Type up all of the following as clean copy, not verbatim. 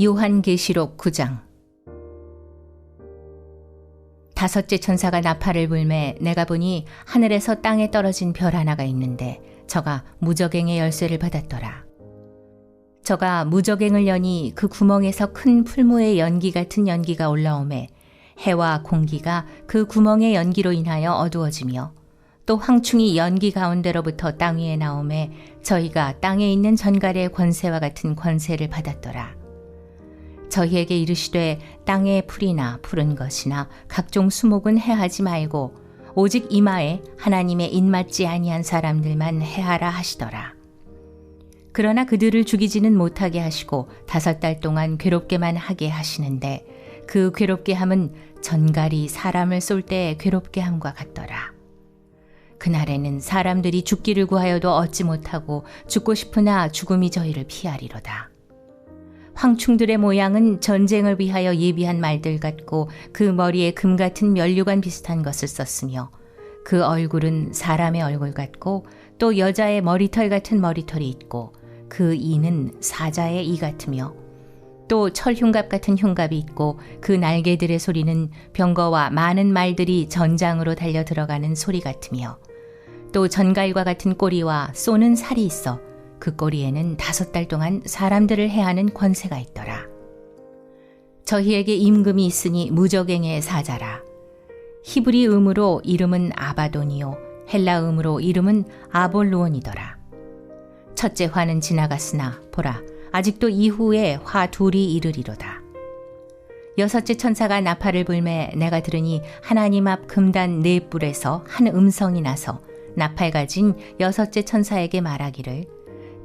요한계시록 9장. 다섯째 천사가 나팔을 불매 내가 보니 하늘에서 땅에 떨어진 별 하나가 있는데 저가 무저갱의 열쇠를 받았더라. 저가 무저갱을 여니 그 구멍에서 큰 풀무의 연기 같은 연기가 올라오매 해와 공기가 그 구멍의 연기로 인하여 어두워지며 또 황충이 연기 가운데로부터 땅 위에 나오매 저희가 땅에 있는 전갈의 권세와 같은 권세를 받았더라. 저희에게 이르시되 땅의 풀이나 푸른 것이나 각종 수목은 해하지 말고 오직 이마에 하나님의 인맞지 아니한 사람들만 해하라 하시더라. 그러나 그들을 죽이지는 못하게 하시고 5달 동안 괴롭게만 하게 하시는데 그 괴롭게 함은 전갈이 사람을 쏠 때 괴롭게 함과 같더라. 그날에는 사람들이 죽기를 구하여도 얻지 못하고 죽고 싶으나 죽음이 저희를 피하리로다. 황충들의 모양은 전쟁을 위하여 예비한 말들 같고 그 머리에 금 같은 면류관 비슷한 것을 썼으며 그 얼굴은 사람의 얼굴 같고 또 여자의 머리털 같은 머리털이 있고 그 이는 사자의 이 같으며 또 철흉갑 같은 흉갑이 있고 그 날개들의 소리는 병거와 많은 말들이 전장으로 달려 들어가는 소리 같으며 또 전갈과 같은 꼬리와 쏘는 살이 있어 그 꼬리에는 5달 동안 사람들을 해하는 권세가 있더라. 저희에게 임금이 있으니 무저갱의 사자라. 히브리 음으로 이름은 아바돈이요 헬라 음으로 이름은 아볼루온이더라. 첫째 화는 지나갔으나 보라 아직도 이후에 화 둘이 이르리로다. 여섯째 천사가 나팔을 불매 내가 들으니 하나님 앞 금단 4뿔에서 한 음성이 나서 나팔 가진 여섯째 천사에게 말하기를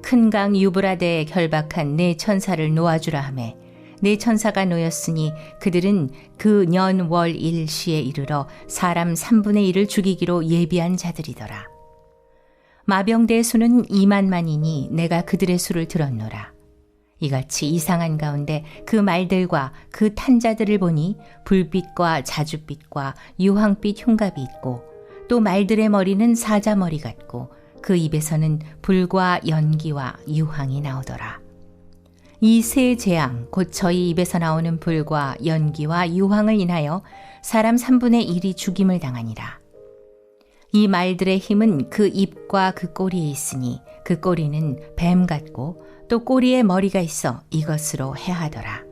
큰 강 유브라데에 결박한 4 천사를 놓아주라 하매 4 천사가 놓였으니 그들은 그 년 월 일시에 이르러 사람 3분의 1을 죽이기로 예비한 자들이더라. 마병대의 수는 2만만이니 내가 그들의 수를 들었노라. 이같이 이상한 가운데 그 말들과 그 탄자들을 보니 불빛과 자줏빛과 유황빛 흉갑이 있고 또 말들의 머리는 사자 머리 같고 그 입에서는 불과 연기와 유황이 나오더라. 이 세 재앙 곧 저희 입에서 나오는 불과 연기와 유황을 인하여 사람 3분의 1이 죽임을 당하니라. 이 말들의 힘은 그 입과 그 꼬리에 있으니 그 꼬리는 뱀 같고 또 꼬리에 머리가 있어 이것으로 해하더라.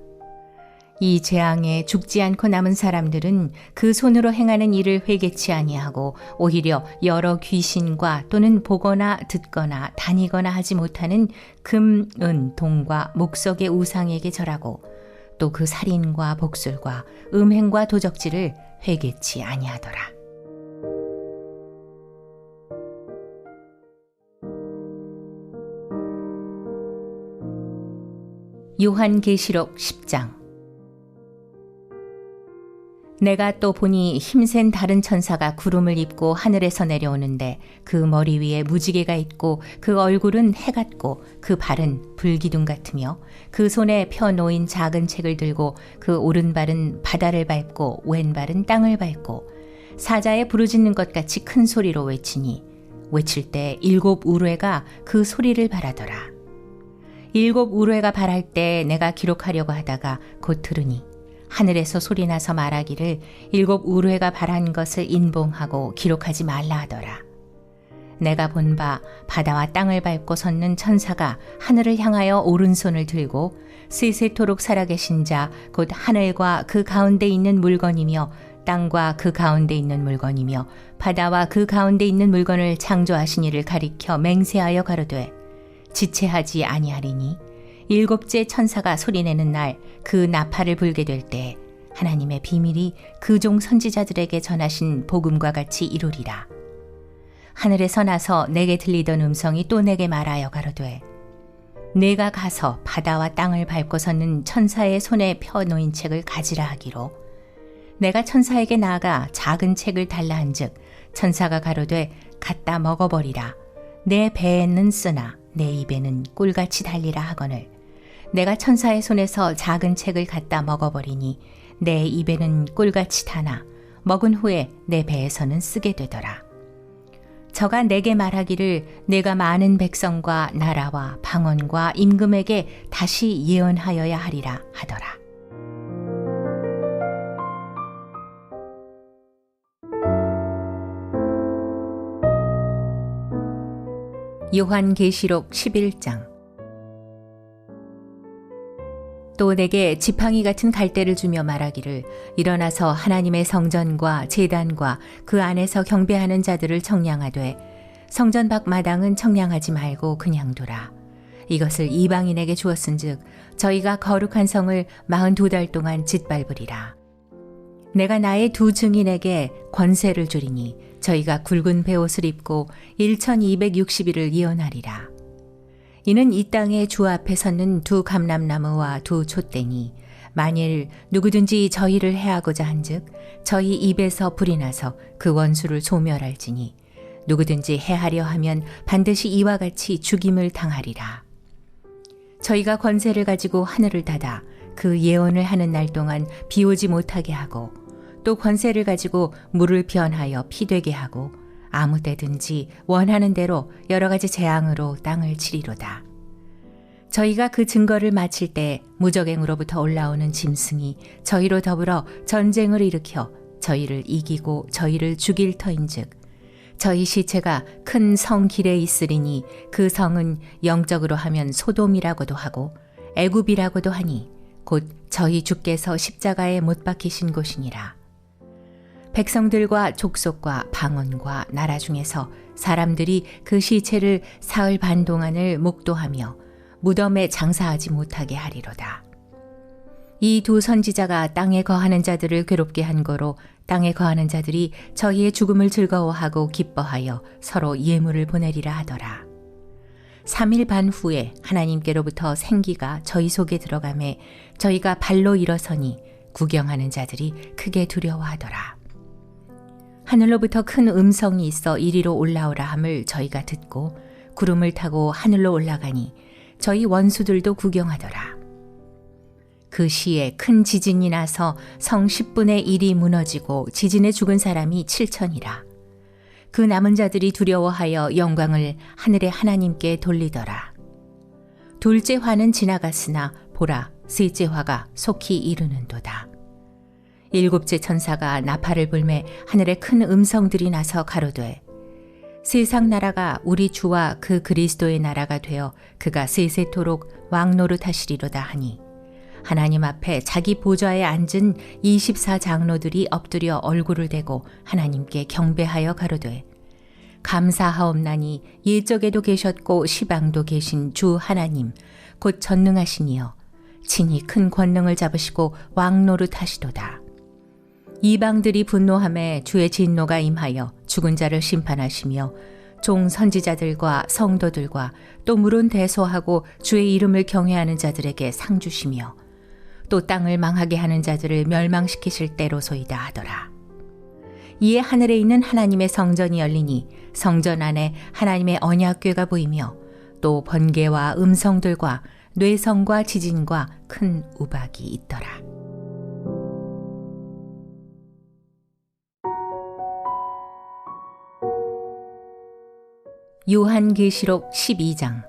이 재앙에 죽지 않고 남은 사람들은 그 손으로 행하는 일을 회개치 아니하고 오히려 여러 귀신과 또는 보거나 듣거나 다니거나 하지 못하는 금, 은, 동과 목석의 우상에게 절하고 또 그 살인과 복술과 음행과 도적질을 회개치 아니하더라. 요한계시록 10장. 내가 또 보니 힘센 다른 천사가 구름을 입고 하늘에서 내려오는데 그 머리 위에 무지개가 있고 그 얼굴은 해 같고 그 발은 불기둥 같으며 그 손에 펴 놓인 작은 책을 들고 그 오른발은 바다를 밟고 왼발은 땅을 밟고 사자의 부르짖는 것 같이 큰 소리로 외치니 외칠 때 7 우레가 그 소리를 발하더라. 7 우레가 발할 때 내가 기록하려고 하다가 곧 들으니 하늘에서 소리나서 말하기를 7 우레가 발한 것을 인봉하고 기록하지 말라 하더라. 내가 본 바 바다와 땅을 밟고 섰는 천사가 하늘을 향하여 오른손을 들고 세세토록 살아계신 자 곧 하늘과 그 가운데 있는 물건이며 땅과 그 가운데 있는 물건이며 바다와 그 가운데 있는 물건을 창조하신 이를 가리켜 맹세하여 가로되 지체하지 아니하리니 7째 천사가 소리내는 날 그 나팔을 불게 될 때 하나님의 비밀이 그 종 선지자들에게 전하신 복음과 같이 이루리라. 하늘에서 나서 내게 들리던 음성이 또 내게 말하여 가로되 내가 가서 바다와 땅을 밟고 섰는 천사의 손에 펴 놓인 책을 가지라 하기로 내가 천사에게 나아가 작은 책을 달라 한즉 천사가 가로되 갖다 먹어버리라. 내 배에는 쓰나 내 입에는 꿀같이 달리라 하거늘 내가 천사의 손에서 작은 책을 갖다 먹어버리니 내 입에는 꿀같이 타나 먹은 후에 내 배에서는 쓰게 되더라. 저가 내게 말하기를 내가 많은 백성과 나라와 방언과 임금에게 다시 예언하여야 하리라 하더라. 요한계시록 11장. 또 내게 지팡이 같은 갈대를 주며 말하기를 일어나서 하나님의 성전과 제단과 그 안에서 경배하는 자들을 청량하되 성전 밖 마당은 청량하지 말고 그냥 두라. 이것을 이방인에게 주었은즉 저희가 거룩한 성을 42달 동안 짓밟으리라. 내가 나의 두 증인에게 권세를 주리니 저희가 굵은 베옷을 입고 1260일을 예언하리라. 이는 이 땅에 주 앞에 섰는 두 감람나무와 두 촛대니 만일 누구든지 저희를 해하고자 한즉 저희 입에서 불이 나서 그 원수를 소멸할지니 누구든지 해하려 하면 반드시 이와 같이 죽임을 당하리라. 저희가 권세를 가지고 하늘을 닫아 그 예언을 하는 날 동안 비 오지 못하게 하고 또 권세를 가지고 물을 변하여 피되게 하고 아무 때든지 원하는 대로 여러 가지 재앙으로 땅을 치리로다. 저희가 그 증거를 마칠 때 무적행으로부터 올라오는 짐승이 저희로 더불어 전쟁을 일으켜 저희를 이기고 저희를 죽일 터인즉 저희 시체가 큰 성 길에 있으리니 그 성은 영적으로 하면 소돔이라고도 하고 애굽이라고도 하니 곧 저희 주께서 십자가에 못 박히신 곳이니라. 백성들과 족속과 방언과 나라 중에서 사람들이 그 시체를 사흘 반 동안을 목도하며 무덤에 장사하지 못하게 하리로다. 이 두 선지자가 땅에 거하는 자들을 괴롭게 한 거로 땅에 거하는 자들이 저희의 죽음을 즐거워하고 기뻐하여 서로 예물을 보내리라 하더라. 3일 반 후에 하나님께로부터 생기가 저희 속에 들어가매 저희가 발로 일어서니 구경하는 자들이 크게 두려워하더라. 하늘로부터 큰 음성이 있어 이리로 올라오라 함을 저희가 듣고 구름을 타고 하늘로 올라가니 저희 원수들도 구경하더라. 그 시에 큰 지진이 나서 성 10분의 1이 무너지고 지진에 죽은 사람이 7천이라. 그 남은 자들이 두려워하여 영광을 하늘의 하나님께 돌리더라. 둘째 화는 지나갔으나 보라, 셋째 화가 속히 이르는도다. 일곱째 천사가 나팔을 불매 하늘에 큰 음성들이 나서 가로되 세상 나라가 우리 주와 그 그리스도의 나라가 되어 그가 세세토록 왕노릇하시리로다 하니 하나님 앞에 자기 보좌에 앉은 24장로들이 엎드려 얼굴을 대고 하나님께 경배하여 가로되 감사하옵나니 옛적에도 계셨고 시방도 계신 주 하나님 곧 전능하시니여 친히 큰 권능을 잡으시고 왕노릇하시도다. 이방들이 분노하매 주의 진노가 임하여 죽은 자를 심판하시며 종 선지자들과 성도들과 또 물은 대소하고 주의 이름을 경외하는 자들에게 상 주시며 또 땅을 망하게 하는 자들을 멸망시키실 때로소이다 하더라. 이에 하늘에 있는 하나님의 성전이 열리니 성전 안에 하나님의 언약궤가 보이며 또 번개와 음성들과 뇌성과 지진과 큰 우박이 있더라. 요한계시록 12장.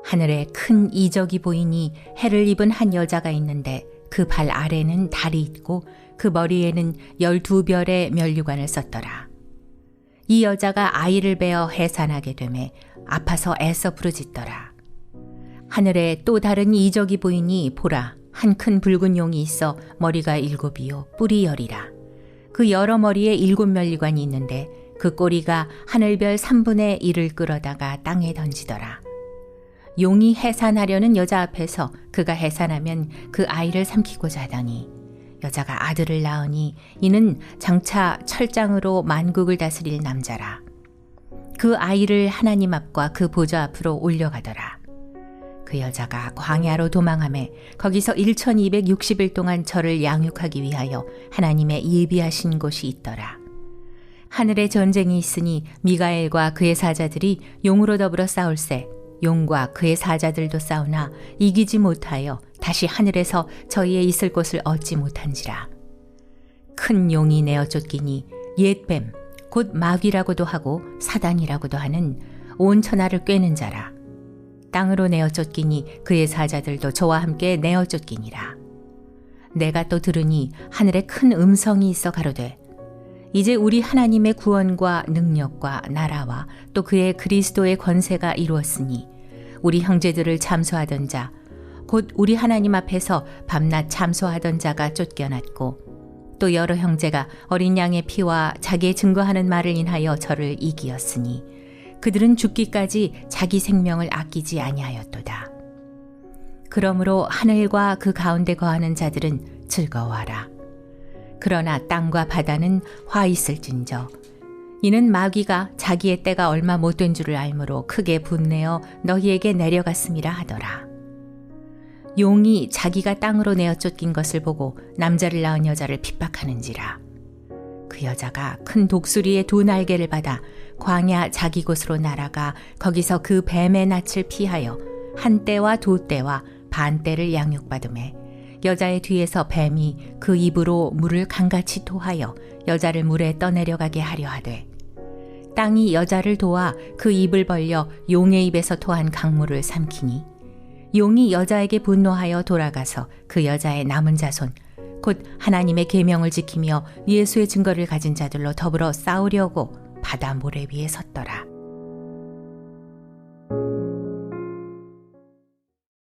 하늘에 큰 이적이 보이니 해를 입은 한 여자가 있는데 그 발 아래는 달이 있고 그 머리에는 12별의 면류관을 썼더라. 이 여자가 아이를 베어 해산하게 되매 아파서 애써 부르짖더라. 하늘에 또 다른 이적이 보이니 보라, 한 큰 붉은 용이 있어 머리가 7이요 뿔이 10이라. 그 여러 머리에 7면류관이 있는데 그 꼬리가 하늘별 3분의 1을 끌어다가 땅에 던지더라. 용이 해산하려는 여자 앞에서 그가 해산하면 그 아이를 삼키고자 하더니 여자가 아들을 낳으니 이는 장차 철장으로 만국을 다스릴 남자라. 그 아이를 하나님 앞과 그 보좌 앞으로 올려가더라. 그 여자가 광야로 도망하매 거기서 1260일 동안 저를 양육하기 위하여 하나님의 예비하신 곳이 있더라. 하늘에 전쟁이 있으니 미가엘과 그의 사자들이 용으로 더불어 싸울세 용과 그의 사자들도 싸우나 이기지 못하여 다시 하늘에서 저희의 있을 곳을 얻지 못한지라. 큰 용이 내어 쫓기니 옛뱀 곧 마귀라고도 하고 사단이라고도 하는 온 천하를 꿰는 자라. 땅으로 내어 쫓기니 그의 사자들도 저와 함께 내어 쫓기니라. 내가 또 들으니 하늘에 큰 음성이 있어 가로되 이제 우리 하나님의 구원과 능력과 나라와 또 그의 그리스도의 권세가 이루었으니 우리 형제들을 참소하던 자 곧 우리 하나님 앞에서 밤낮 참소하던 자가 쫓겨났고 또 여러 형제가 어린 양의 피와 자기의 증거하는 말을 인하여 저를 이기었으니 그들은 죽기까지 자기 생명을 아끼지 아니하였도다. 그러므로 하늘과 그 가운데 거하는 자들은 즐거워하라. 그러나 땅과 바다는 화 있을진저 이는 마귀가 자기의 때가 얼마 못된 줄을 알므로 크게 분내어 너희에게 내려갔음이라 하더라. 용이 자기가 땅으로 내어 쫓긴 것을 보고 남자를 낳은 여자를 핍박하는지라. 그 여자가 큰 독수리의 두 날개를 받아 광야 자기 곳으로 날아가 거기서 그 뱀의 낯을 피하여 한 떼와 두 떼와 반 떼를 양육받으매 여자의 뒤에서 뱀이 그 입으로 물을 강같이 토하여 여자를 물에 떠내려가게 하려 하되 땅이 여자를 도와 그 입을 벌려 용의 입에서 토한 강물을 삼키니 용이 여자에게 분노하여 돌아가서 그 여자의 남은 자손 곧 하나님의 계명을 지키며 예수의 증거를 가진 자들로 더불어 싸우려고 바다 모래 위에 섰더라.